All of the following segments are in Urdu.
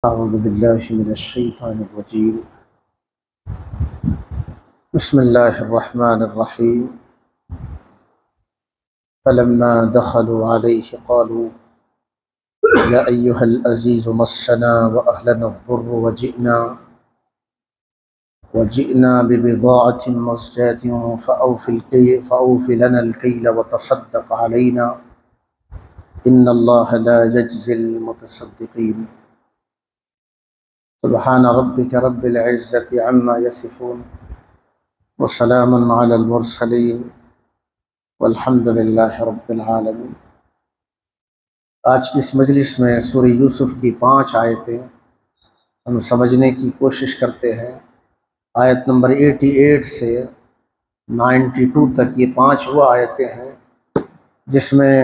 أعوذ بالله من الشيطان الرجيم. بسم الله الرحمن الرحيم. فلما دخلوا عليه قالوا يا أيها العزيز مسنا وأهلنا الضر وجئنا ببضاعة مزجاة فأوف لنا الكيل وتصدق علينا إن الله لا يجزي المتصدقين. سبحان ربك رب العزة عما يصفون وسلام على المرسلين والحمد لله رب العالمين. آج کی اس مجلس میں سورہ یوسف کی 5 آیتیں ہم سمجھنے کی کوشش کرتے ہیں. آیت نمبر 88 سے 92 تک یہ 5 وہ آیتیں ہیں جس میں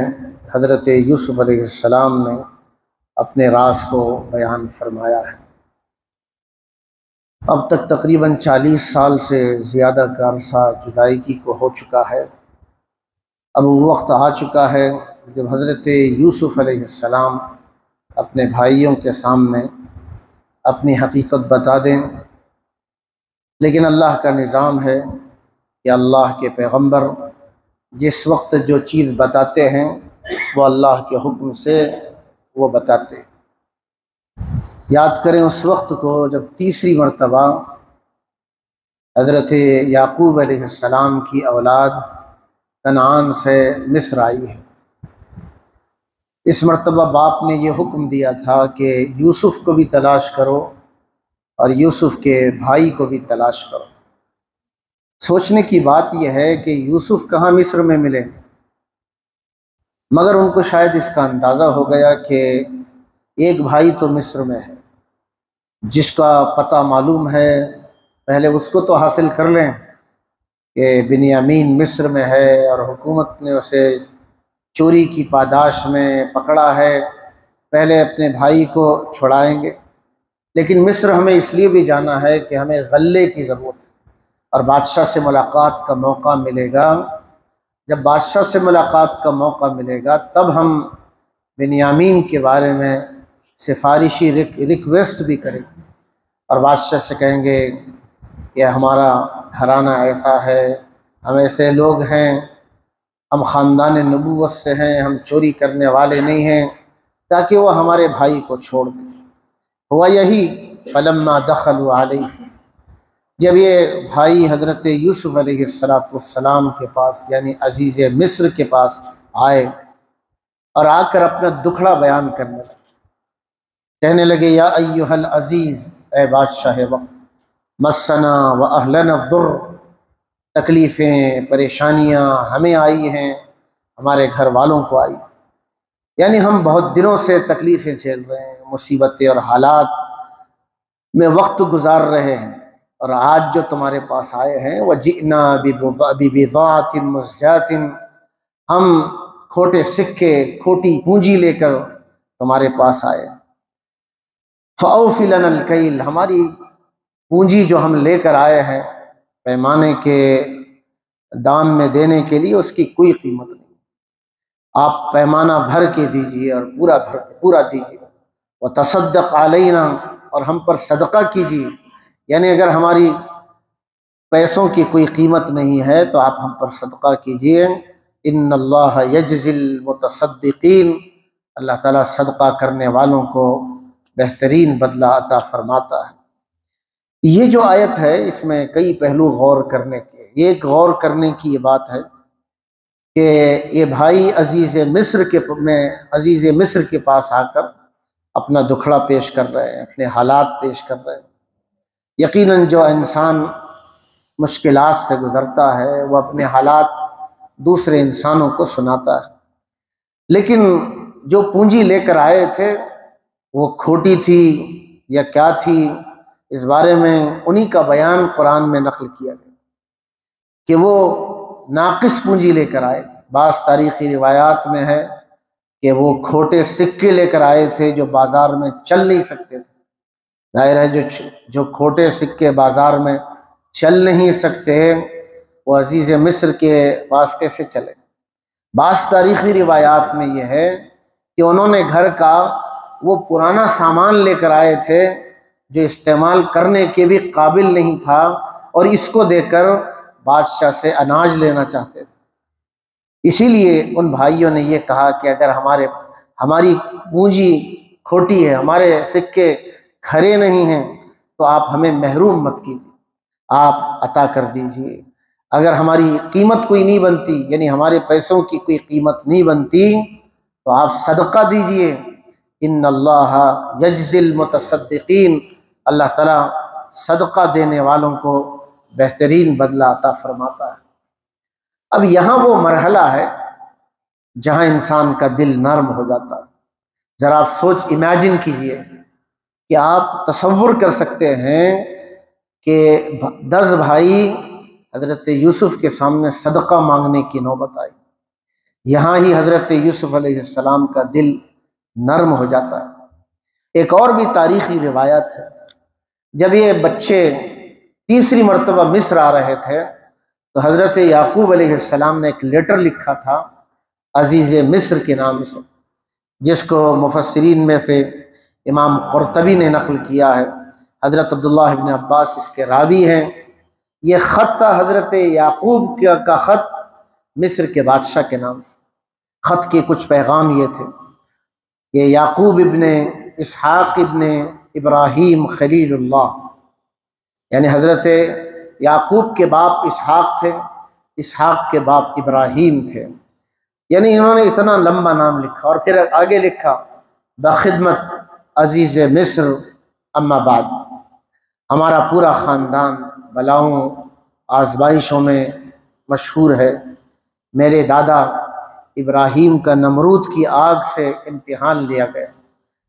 حضرت یوسف علیہ السلام نے اپنے راز کو بیان فرمایا ہے. اب تک تقریباً 40 سال سے زیادہ کا عرصہ جدائیگی کو ہو چکا ہے. اب وہ وقت آ چکا ہے جب حضرت یوسف علیہ السلام اپنے بھائیوں کے سامنے اپنی حقیقت بتا دیں، لیکن اللہ کا نظام ہے کہ اللہ کے پیغمبر جس وقت جو چیز بتاتے ہیں وہ اللہ کے حکم سے وہ بتاتے ہیں. یاد کریں اس وقت کو جب تیسری مرتبہ حضرت یعقوب علیہ السلام کی اولاد کنعان سے مصر آئی ہے. اس مرتبہ باپ نے یہ حکم دیا تھا کہ یوسف کو بھی تلاش کرو اور یوسف کے بھائی کو بھی تلاش کرو. سوچنے کی بات یہ ہے کہ یوسف کہاں مصر میں ملے، مگر ان کو شاید اس کا اندازہ ہو گیا کہ ایک بھائی تو مصر میں ہے جس کا پتہ معلوم ہے، پہلے اس کو تو حاصل کر لیں کہ بنیامین مصر میں ہے اور حکومت نے اسے چوری کی پاداش میں پکڑا ہے، پہلے اپنے بھائی کو چھڑائیں گے. لیکن مصر ہمیں اس لیے بھی جانا ہے کہ ہمیں غلے کی ضرورت ہے اور بادشاہ سے ملاقات کا موقع ملے گا. جب بادشاہ سے ملاقات کا موقع ملے گا تب ہم بنیامین کے بارے میں سفارشی ریکویسٹ بھی کریں گے اور بادشاہ سے کہیں گے کہ ہمارا گھرانہ ایسا ہے، ہم ایسے لوگ ہیں، ہم خاندان نبوت سے ہیں، ہم چوری کرنے والے نہیں ہیں، تاکہ وہ ہمارے بھائی کو چھوڑ دیں. ہوا یہی فلما دخلوا علیہ، جب یہ بھائی حضرت یوسف علیہ السلام کے پاس یعنی عزیز مصر کے پاس آئے اور آ کر اپنا دکھڑا بیان کرنے لگے، کہنے لگے یا ایھا العزیز، اے بادشاہ وقت، مسنا و اہلنا الضر، تکلیفیں پریشانیاں ہمیں آئی ہیں، ہمارے گھر والوں کو آئی، یعنی ہم بہت دنوں سے تکلیفیں جھیل رہے ہیں، مصیبتیں اور حالات میں وقت گزار رہے ہیں، اور آج جو تمہارے پاس آئے ہیں وجئنا ببضاعۃ مزجاۃ، ہم کھوٹے سکے کھوٹی پونجی لے کر تمہارے پاس آئے. فأوف لنا الکیل، ہماری پونجی جو ہم لے کر آئے ہیں پیمانے کے دام میں دینے کے لیے اس کی کوئی قیمت نہیں، آپ پیمانہ بھر کے دیجیے اور پورا دیجیے. وتصدق علینا، اور ہم پر صدقہ کیجیے، یعنی اگر ہماری پیسوں کی کوئی قیمت نہیں ہے تو آپ ہم پر صدقہ کیجیے. ان اللہ یجزی المتصدقین، اللہ تعالیٰ صدقہ کرنے والوں کو بہترین بدلہ عطا فرماتا ہے. یہ جو آیت ہے اس میں کئی پہلو غور کرنے کے، ایک غور کرنے کی یہ بات ہے کہ یہ بھائی عزیز مصر کے پاس آ کر اپنا دکھڑا پیش کر رہے ہیں، اپنے حالات پیش کر رہے ہیں. یقیناً جو انسان مشکلات سے گزرتا ہے وہ اپنے حالات دوسرے انسانوں کو سناتا ہے، لیکن جو پونجی لے کر آئے تھے وہ کھوٹی تھی یا کیا تھی، اس بارے میں انہی کا بیان قرآن میں نقل کیا گیا کہ وہ ناقص پونجی لے کر آئے تھے. بعض تاریخی روایات میں ہے کہ وہ کھوٹے سکے لے کر آئے تھے جو بازار میں چل نہیں سکتے تھے. ظاہر ہے جو کھوٹے سکے بازار میں چل نہیں سکتے وہ عزیز مصر کے پاس کیسے چلے. بعض تاریخی روایات میں یہ ہے کہ انہوں نے گھر کا وہ پرانا سامان لے کر آئے تھے جو استعمال کرنے کے بھی قابل نہیں تھا، اور اس کو دے کر بادشاہ سے اناج لینا چاہتے تھے۔ اسی لیے ان بھائیوں نے یہ کہا کہ اگر ہماری پونجی کھوٹی ہے، ہمارے سکے کھرے نہیں ہیں، تو آپ ہمیں محروم مت کیجیے، آپ عطا کر دیجیے۔ اگر ہماری قیمت کوئی نہیں بنتی، یعنی ہمارے پیسوں کی کوئی قیمت نہیں بنتی، تو آپ صدقہ دیجیے۔ ان اللہ یجزی المتصدقین، اللہ تعالیٰ صدقہ دینے والوں کو بہترین بدلہ عطا فرماتا ہے۔ اب یہاں وہ مرحلہ ہے جہاں انسان کا دل نرم ہو جاتا ہے۔ ذرا آپ امیجن کیجئے کہ آپ تصور کر سکتے ہیں کہ 10 بھائی حضرت یوسف کے سامنے صدقہ مانگنے کی نوبت آئی۔ یہاں ہی حضرت یوسف علیہ السلام کا دل نرم ہو جاتا ہے۔ ایک اور بھی تاریخی روایت ہے، جب یہ بچے تیسری مرتبہ مصر آ رہے تھے تو حضرت یعقوب علیہ السلام نے ایک لیٹر لکھا تھا عزیز مصر کے نام سے، جس کو مفسرین میں سے امام قرطبی نے نقل کیا ہے۔ حضرت عبداللہ ابن عباس اس کے راوی ہیں۔ یہ خط تھا حضرت یعقوب کا خط مصر کے بادشاہ کے نام سے۔ خط کے کچھ پیغام یہ تھے کہ یعقوب ابن اسحاق ابن ابراہیم خلیل اللہ، یعنی حضرت یعقوب کے باپ اسحاق تھے، اسحاق کے باپ ابراہیم تھے، یعنی انہوں نے اتنا لمبا نام لکھا، اور پھر آگے لکھا بخدمت عزیز مصر اما بعد، ہمارا پورا خاندان بلاؤں آزمائشوں میں مشہور ہے۔ میرے دادا ابراہیم کا نمرود کی آگ سے امتحان لیا گیا۔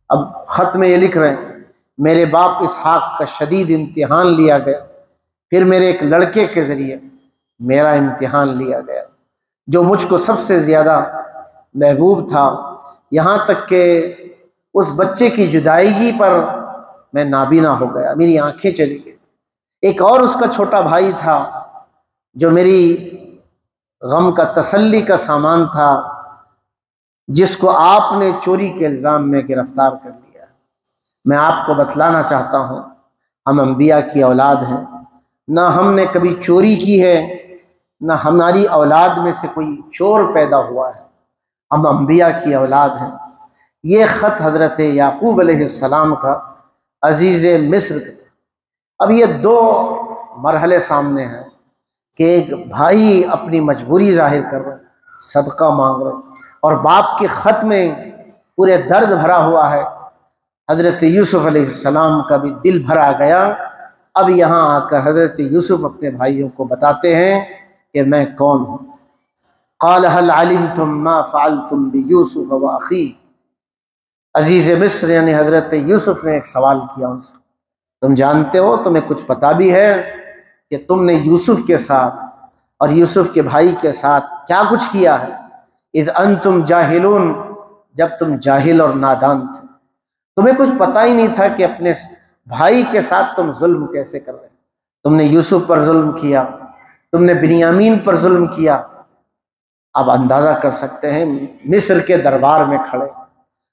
اب خط میں یہ لکھ رہے ہیں میرے باپ اسحاق کا شدید امتحان لیا گیا، پھر میرے ایک لڑکے کے ذریعے میرا امتحان لیا گیا جو مجھ کو سب سے زیادہ محبوب تھا، یہاں تک کہ اس بچے کی جدائیگی پر میں نابینا ہو گیا، میری آنکھیں چلی گئی۔ ایک اور اس کا چھوٹا بھائی تھا جو میری غم کا تسلی کا سامان تھا، جس کو آپ نے چوری کے الزام میں گرفتار کر لیا۔ میں آپ کو بتلانا چاہتا ہوں ہم انبیاء کی اولاد ہیں، نہ ہم نے کبھی چوری کی ہے، نہ ہماری اولاد میں سے کوئی چور پیدا ہوا ہے، ہم انبیاء کی اولاد ہیں۔ یہ خط حضرت یعقوب علیہ السلام کا عزیز مصر کا۔ اب یہ 2 مرحلے سامنے ہیں کہ ایک بھائی اپنی مجبوری ظاہر کر رہے، صدقہ مانگ رہے، اور باپ کے خط میں پورے درد بھرا ہوا ہے۔ حضرت یوسف علیہ السلام کا بھی دل بھرا گیا۔ اب یہاں آ کر حضرت یوسف اپنے بھائیوں کو بتاتے ہیں کہ میں کون ہوں۔ قال هل علمتم ما فعلتم بيوسف واخيه، عزیز مصر یعنی حضرت یوسف نے ایک سوال کیا ان سے، تم جانتے ہو، تمہیں کچھ پتہ بھی ہے کہ تم نے یوسف کے ساتھ اور یوسف کے بھائی کے ساتھ کیا کچھ کیا ہے؟ اذ انتم جاہلون، جب تم جاہل اور نادان تھے، تمہیں کچھ پتہ ہی نہیں تھا کہ اپنے بھائی کے ساتھ تم ظلم کیسے کر رہے، تم نے یوسف پر ظلم کیا، تم نے بنیامین پر ظلم کیا۔ اب اندازہ کر سکتے ہیں مصر کے دربار میں کھڑے،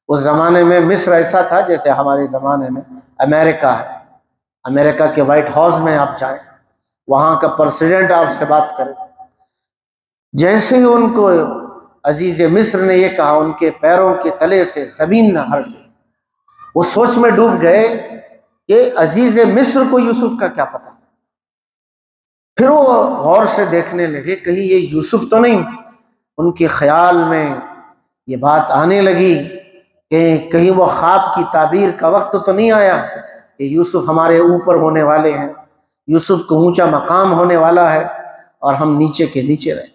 اس زمانے میں مصر ایسا تھا جیسے ہمارے زمانے میں امریکہ ہے۔ امریکہ کے وائٹ ہاؤس میں آپ جائیں، وہاں کا پریزیڈنٹ آپ سے بات کرے، جیسے ہی ان کو عزیز مصر نے یہ کہا، ان کے پیروں کے تلے سے زمین نہ ہٹ گئی۔ وہ سوچ میں ڈوب گئے کہ عزیز مصر کو یوسف کا کیا پتہ۔ پھر وہ غور سے دیکھنے لگے کہیں یہ یوسف تو نہیں۔ ان کے خیال میں یہ بات آنے لگی کہ کہیں وہ خواب کی تعبیر کا وقت تو نہیں آیا کہ یوسف ہمارے اوپر ہونے والے ہیں، یوسف کو اونچا مقام ہونے والا ہے اور ہم نیچے کے نیچے رہیں۔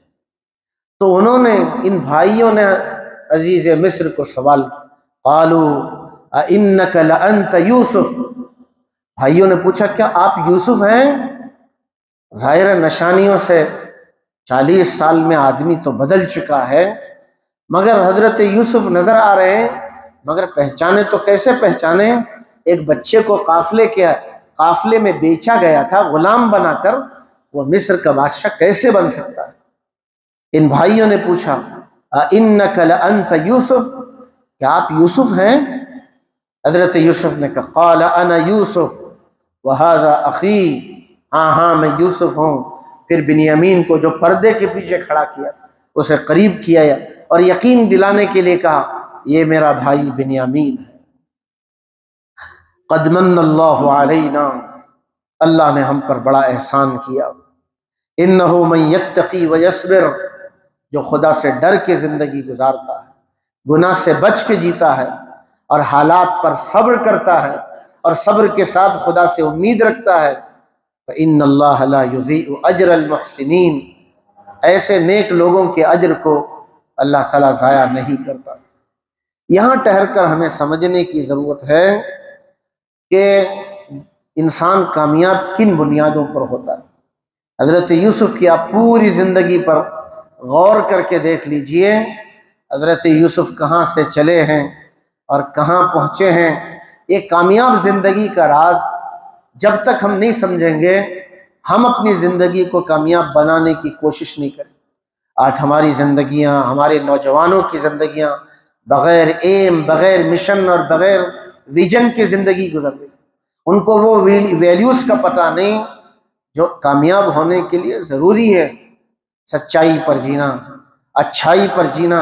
تو انہوں نے، ان بھائیوں نے عزیز مصر کو سوال کیا، قالوا اِنَّكَ لَأَنْتَ یوسف، بھائیوں نے پوچھا کیا آپ یوسف ہیں؟ ظاہر نشانیوں سے 40 سال میں آدمی تو بدل چکا ہے، مگر حضرت یوسف نظر آ رہے ہیں، مگر پہچانے تو کیسے پہچانے؟ ایک بچے کو قافلے میں بیچا گیا تھا غلام بنا کر، وہ مصر کا بادشاہ کیسے بن سکتا ہے؟ ان بھائیوں نے پوچھا اِنَّكَ لَأَنْتَ یوسف، کیا آپ یوسف ہیں؟ حضرت یوسف نے کہا قال انا یوسف وہذا اخی، ہاں ہاں میں یوسف ہوں۔ پھر بنیامین کو جو پردے کے پیچھے کھڑا کیا، اسے قریب کیا اور یقین دلانے کے لیے کہا یہ میرا بھائی بنیامین ہے۔ قد من اللہ علینا، اللہ نے ہم پر بڑا احسان کیا۔ انہ من یتقی ویصبر، جو خدا سے ڈر کے زندگی گزارتا ہے، گناہ سے بچ کے جیتا ہے اور حالات پر صبر کرتا ہے اور صبر کے ساتھ خدا سے امید رکھتا ہے، فإن اللہ لا یضیع اجر المحسنین، ایسے نیک لوگوں کے اجر کو اللہ تعالیٰ ضائع نہیں کرتا۔ یہاں ٹھہر کر ہمیں سمجھنے کی ضرورت ہے کہ انسان کامیاب کن بنیادوں پر ہوتا ہے۔ حضرت یوسف کی آپ پوری زندگی پر غور کر کے دیکھ لیجئے، حضرت یوسف کہاں سے چلے ہیں اور کہاں پہنچے ہیں۔ یہ کامیاب زندگی کا راز جب تک ہم نہیں سمجھیں گے، ہم اپنی زندگی کو کامیاب بنانے کی کوشش نہیں کریں۔ آج ہماری زندگیاں، ہمارے نوجوانوں کی زندگیاں بغیر ایم، بغیر مشن اور بغیر ویژن کی زندگی گزر رہی۔ ان کو وہ ویلیوز کا پتہ نہیں جو کامیاب ہونے کے لیے ضروری ہے۔ سچائی پر جینا، اچھائی پر جینا،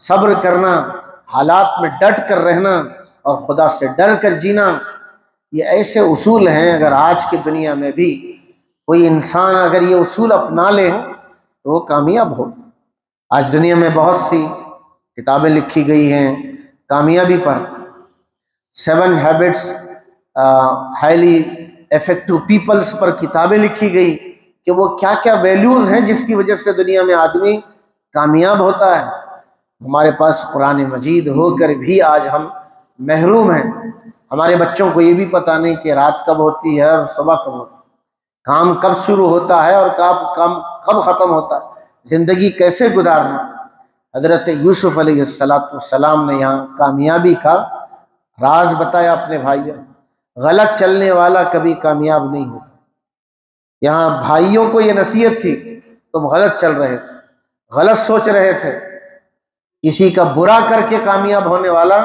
صبر کرنا، حالات میں ڈٹ کر رہنا اور خدا سے ڈر کر جینا، یہ ایسے اصول ہیں۔ اگر آج کی دنیا میں بھی کوئی انسان اگر یہ اصول اپنا لے تو وہ کامیاب ہو۔ آج دنیا میں بہت سی کتابیں لکھی گئی ہیں کامیابی پر، 7 ہیبٹس ہائیلی افیکٹو پیپلز پر کتابیں لکھی گئی کہ وہ کیا کیا ویلیوز ہیں جس کی وجہ سے دنیا میں آدمی کامیاب ہوتا ہے۔ ہمارے پاس قرآن مجید ہو کر بھی آج ہم محروم ہیں۔ ہمارے بچوں کو یہ بھی پتہ نہیں کہ رات کب ہوتی ہے اور صبح کب ہوتی ہے، کام کب شروع ہوتا ہے اور کام کب ختم ہوتا ہے، زندگی کیسے گزارنا۔ حضرت یوسف علیہ السلام نے یہاں کامیابی کا راز بتایا اپنے بھائیوں۔ غلط چلنے والا کبھی کامیاب نہیں ہوتا۔ یہاں بھائیوں کو یہ نصیحت تھی، تم غلط چل رہے تھے، غلط سوچ رہے تھے۔ کسی کا برا کر کے کامیاب ہونے والا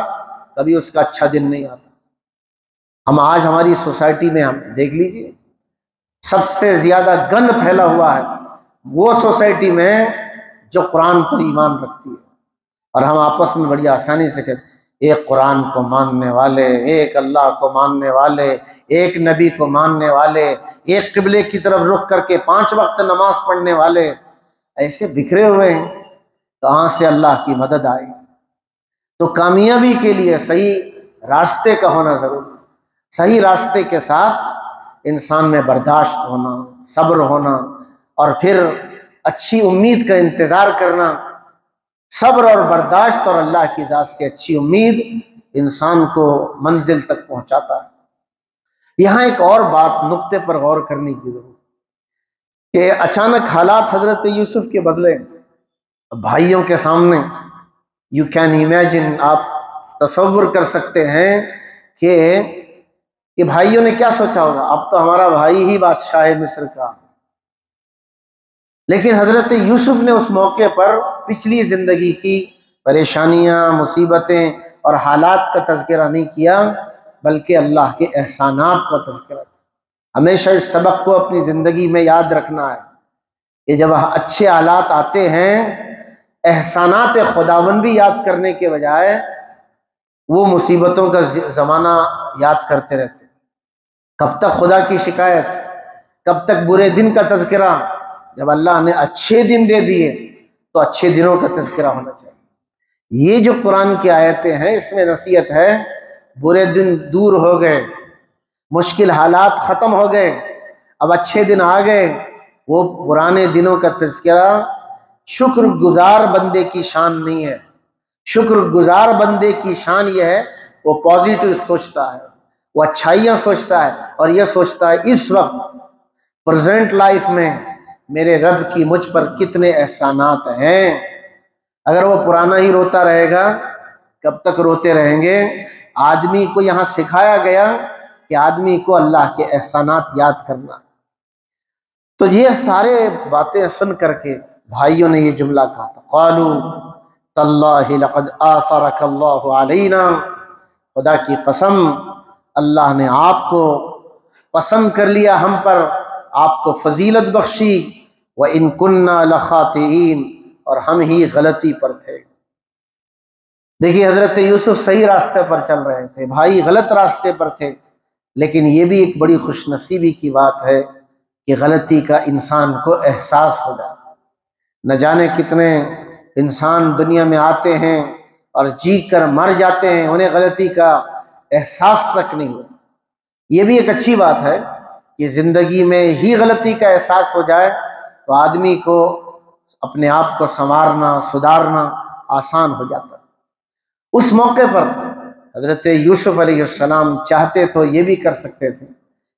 کبھی اس کا اچھا دن نہیں آتا۔ ہم آج ہماری سوسائٹی میں ہم دیکھ لیجئے، سب سے زیادہ گند پھیلا ہوا ہے وہ سوسائٹی میں جو قرآن پر ایمان رکھتی ہے، اور ہم آپس میں بڑی آسانی سے کہتے ہیں ایک قرآن کو ماننے والے، ایک اللہ کو ماننے والے، ایک نبی کو ماننے والے، ایک قبلے کی طرف رخ کر کے 5 وقت نماز پڑھنے والے، ایسے بکھرے ہوئے ہیں۔ کہاں سے اللہ کی مدد آئے؟ تو کامیابی کے لیے صحیح راستے کا ہونا ضروری ہے۔ صحیح راستے کے ساتھ انسان میں برداشت ہونا، صبر ہونا، اور پھر اچھی امید کا انتظار کرنا۔ صبر اور برداشت اور اللہ کی ذات سے اچھی امید انسان کو منزل تک پہنچاتا ہے۔ یہاں ایک اور بات، نقطے پر غور کرنے کی ضرورت کہ اچانک حالات حضرت یوسف کے بدلے بھائیوں کے سامنے۔ یو کین امیجن، آپ تصور کر سکتے ہیں کہ بھائیوں نے کیا سوچا ہوگا، اب تو ہمارا بھائی ہی بادشاہ مصر کا۔ لیکن حضرت یوسف نے اس موقع پر پچھلی زندگی کی پریشانیاں، مصیبتیں اور حالات کا تذکرہ نہیں کیا، بلکہ اللہ کے احسانات کا تذکرہ کیا۔ ہمیشہ اس سبق کو اپنی زندگی میں یاد رکھنا ہے کہ جب اچھے حالات آتے ہیں، احسانات خداوندی یاد کرنے کے بجائے وہ مصیبتوں کا زمانہ یاد کرتے رہتے۔ کب تک خدا کی شکایت، کب تک برے دن کا تذکرہ؟ جب اللہ نے اچھے دن دے دیے تو اچھے دنوں کا تذکرہ ہونا چاہیے۔ یہ جو قرآن کی آیتیں ہیں اس میں نصیحت ہے، برے دن دور ہو گئے، مشکل حالات ختم ہو گئے، اب اچھے دن آ گئے۔ وہ پرانے دنوں کا تذکرہ شکر گزار بندے کی شان نہیں ہے۔ شکر گزار بندے کی شان یہ ہے وہ پازیٹو سوچتا ہے، وہ اچھائیاں سوچتا ہے، اور یہ سوچتا ہے اس وقت پریزنٹ لائف میں میرے رب کی مجھ پر کتنے احسانات ہیں۔ اگر وہ پرانا ہی روتا رہے گا، کب تک روتے رہیں گے؟ آدمی کو یہاں سکھایا گیا کہ آدمی کو اللہ کے احسانات یاد کرنا۔ تو یہ سارے باتیں سن کر کے بھائیوں نے یہ جملہ کہا تھا، قالوا تاللہ لقد آثرک اللہ علینا، خدا کی قسم اللہ نے آپ کو پسند کر لیا ہم پر، آپ کو فضیلت بخشی، وَإِن كُنَّا لَخَاطِئِينَ، اور ہم ہی غلطی پر تھے۔ دیکھیے حضرت یوسف صحیح راستے پر چل رہے تھے، بھائی غلط راستے پر تھے، لیکن یہ بھی ایک بڑی خوش نصیبی کی بات ہے کہ غلطی کا انسان کو احساس ہو جائے۔ نہ جانے کتنے انسان دنیا میں آتے ہیں اور جی کر مر جاتے ہیں، انہیں غلطی کا احساس تک نہیں ہوتا۔ یہ بھی ایک اچھی بات ہے کہ زندگی میں ہی غلطی کا احساس ہو جائے تو آدمی کو اپنے آپ کو سنوارنا سدھارنا آسان ہو جاتا ہے۔ اس موقع پر حضرت یوسف علیہ السلام چاہتے تو یہ بھی کر سکتے تھے،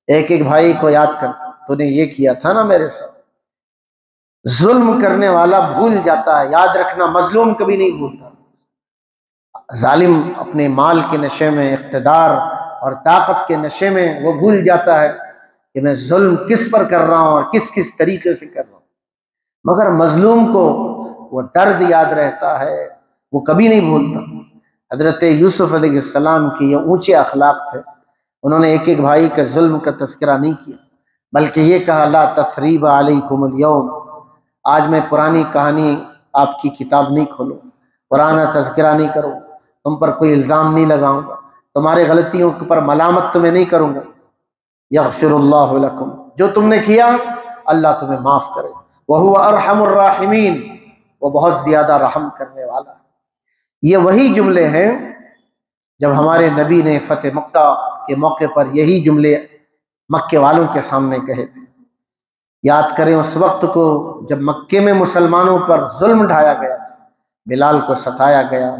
ایک ایک بھائی کو یاد کرتے، تو نے یہ کیا تھا نا میرے ساتھ۔ ظلم کرنے والا بھول جاتا ہے، یاد رکھنا مظلوم کبھی نہیں بھولتا۔ ظالم اپنے مال کے نشے میں، اقتدار اور طاقت کے نشے میں وہ بھول جاتا ہے کہ میں ظلم کس پر کر رہا ہوں اور کس کس طریقے سے کر رہا ہوں، مگر مظلوم کو وہ درد یاد رہتا ہے، وہ کبھی نہیں بھولتا۔ حضرت یوسف علیہ السلام کی یہ اونچے اخلاق تھے، انہوں نے ایک ایک بھائی کے ظلم کا تذکرہ نہیں کیا، بلکہ یہ کہا لا تثریب علیکم اليوم، آج میں پرانی کہانی آپ کی کتاب نہیں کھولوں، پرانا تذکرہ نہیں کروں، تم پر کوئی الزام نہیں لگاؤں گا، تمہارے غلطیوں پر ملامت تمہیں نہیں کروں گا۔ یغفر اللہ لکم، جو تم نے کیا اللہ تمہیں معاف کرے، وہو ارحم الراحمین، وہ بہت زیادہ رحم کرنے والا ہے۔ یہ وہی جملے ہیں جب ہمارے نبی نے فتح مکہ کے موقع پر یہی جملے مکے والوں کے سامنے کہے تھے۔ یاد کریں اس وقت کو جب مکے میں مسلمانوں پر ظلم ڈھایا گیا تھا، بلال کو ستایا گیا،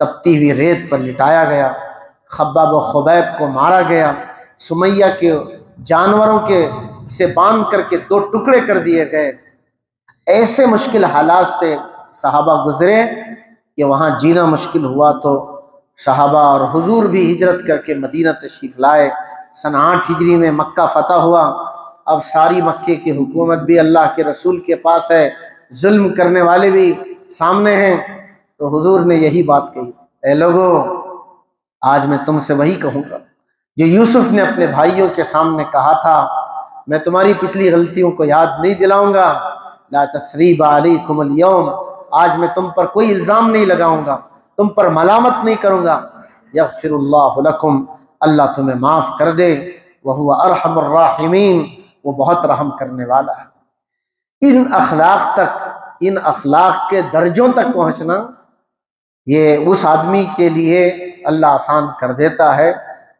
تپتی ہوئی ریت پر لٹایا گیا، خباب و خبیب کو مارا گیا، سمیہ کے جانوروں کے سے باندھ کر کے 2 ٹکڑے کر دیے گئے۔ ایسے مشکل حالات سے صحابہ گزرے کہ وہاں جینا مشکل ہوا، تو صحابہ اور حضور بھی ہجرت کر کے مدینہ تشریف لائے۔ سن 8 ہجری میں مکہ فتح ہوا، اب ساری مکے کی حکومت بھی اللہ کے رسول کے پاس ہے، ظلم کرنے والے بھی سامنے ہیں، تو حضور نے یہی بات کہی، اے لوگو آج میں تم سے وہی کہوں گا جو یوسف نے اپنے بھائیوں کے سامنے کہا تھا، میں تمہاری پچھلی غلطیوں کو یاد نہیں دلاؤں گا، لا تثریب علیکم اليوم، آج میں تم پر کوئی الزام نہیں لگاؤں گا، تم پر ملامت نہیں کروں گا، یغفر اللہ لکم، اللہ تمہیں معاف کر دے، وہو ارحم الراحمین، وہ بہت رحم کرنے والا ہے۔ ان اخلاق تک، ان اخلاق کے درجوں تک پہنچنا، یہ اس آدمی کے لیے اللہ آسان کر دیتا ہے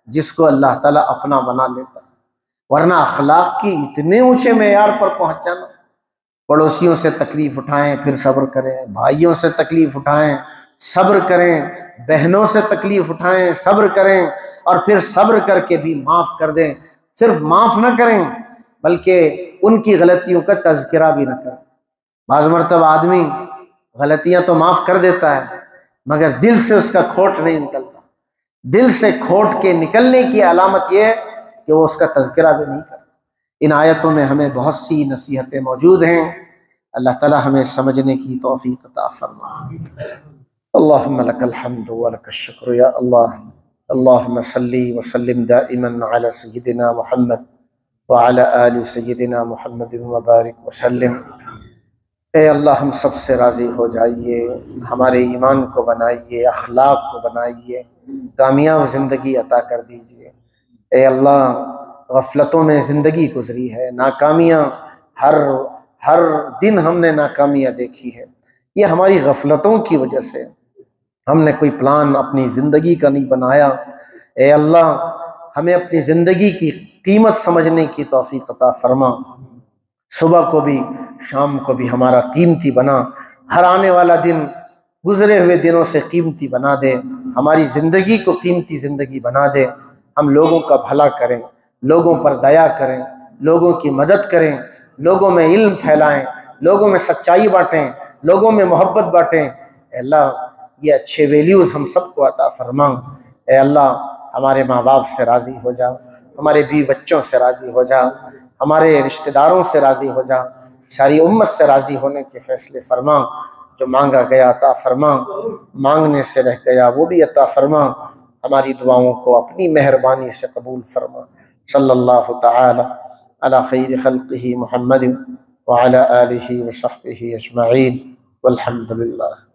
جس کو اللہ تعالیٰ اپنا بنا لیتا ہے، ورنہ اخلاق کی اتنے اونچے معیار پر پہنچ جانا، پڑوسیوں سے تکلیف اٹھائیں پھر صبر کریں، بھائیوں سے تکلیف اٹھائیں صبر کریں، بہنوں سے تکلیف اٹھائیں صبر کریں، اور پھر صبر کر کے بھی معاف کر دیں، صرف معاف نہ کریں بلکہ ان کی غلطیوں کا تذکرہ بھی نہ کریں۔ بعض مرتبہ آدمی غلطیاں تو معاف کر دیتا ہے مگر دل سے اس کا کھوٹ نہیں نکلتا، دل سے کھوٹ کے نکلنے کی علامت یہ ہے کہ وہ اس کا تذکرہ بھی نہیں کرتا۔ ان آیتوں میں ہمیں بہت سی نصیحتیں موجود ہیں، اللہ تعالی ہمیں سمجھنے کی توفیق عطا فرمائے۔ اللہم لک الحمد ولک الشکر یا اللہ، اللہم صلی وسلم دائما علی سیدنا محمد وعلی آل سیدنا محمد وبارک وسلم۔ اے اللہ ہم سب سے راضی ہو جائیے، ہمارے ایمان کو بنائیے، اخلاق کو بنائیے، کامیاب زندگی عطا کر دیجیے۔ اے اللہ غفلتوں میں زندگی گزری ہے، ناکامیاں ہر دن ہم نے ناکامیاں دیکھی ہے، یہ ہماری غفلتوں کی وجہ سے، ہم نے کوئی پلان اپنی زندگی کا نہیں بنایا۔ اے اللہ ہمیں اپنی زندگی کی قیمت سمجھنے کی توفیق عطا فرما، صبح کو بھی شام کو بھی ہمارا قیمتی بنا، ہر آنے والا دن گزرے ہوئے دنوں سے قیمتی بنا دے، ہماری زندگی کو قیمتی زندگی بنا دے، ہم لوگوں کا بھلا کریں، لوگوں پر دیا کریں، لوگوں کی مدد کریں، لوگوں میں علم پھیلائیں، لوگوں میں سچائی بانٹیں، لوگوں میں محبت بانٹیں۔ اے اللہ یہ اچھے ویلیوز ہم سب کو عطا فرما۔ اے اللہ ہمارے ماں باپ سے راضی ہو جا، ہمارے بیوی بچوں سے راضی ہو جا، ہمارے رشتہ داروں سے راضی ہو جا، ساری امت سے راضی ہونے کے فیصلے فرما۔ جو مانگا گیا عطا فرما، مانگنے سے رہ گیا وہ بھی عطا فرما۔ ہماری دعاؤں کو اپنی مہربانی سے قبول فرما۔ صلی اللہ تعالی علی خیر خلقہ محمد وعلی آلہ وصحبہ اجمعین والحمد للہ۔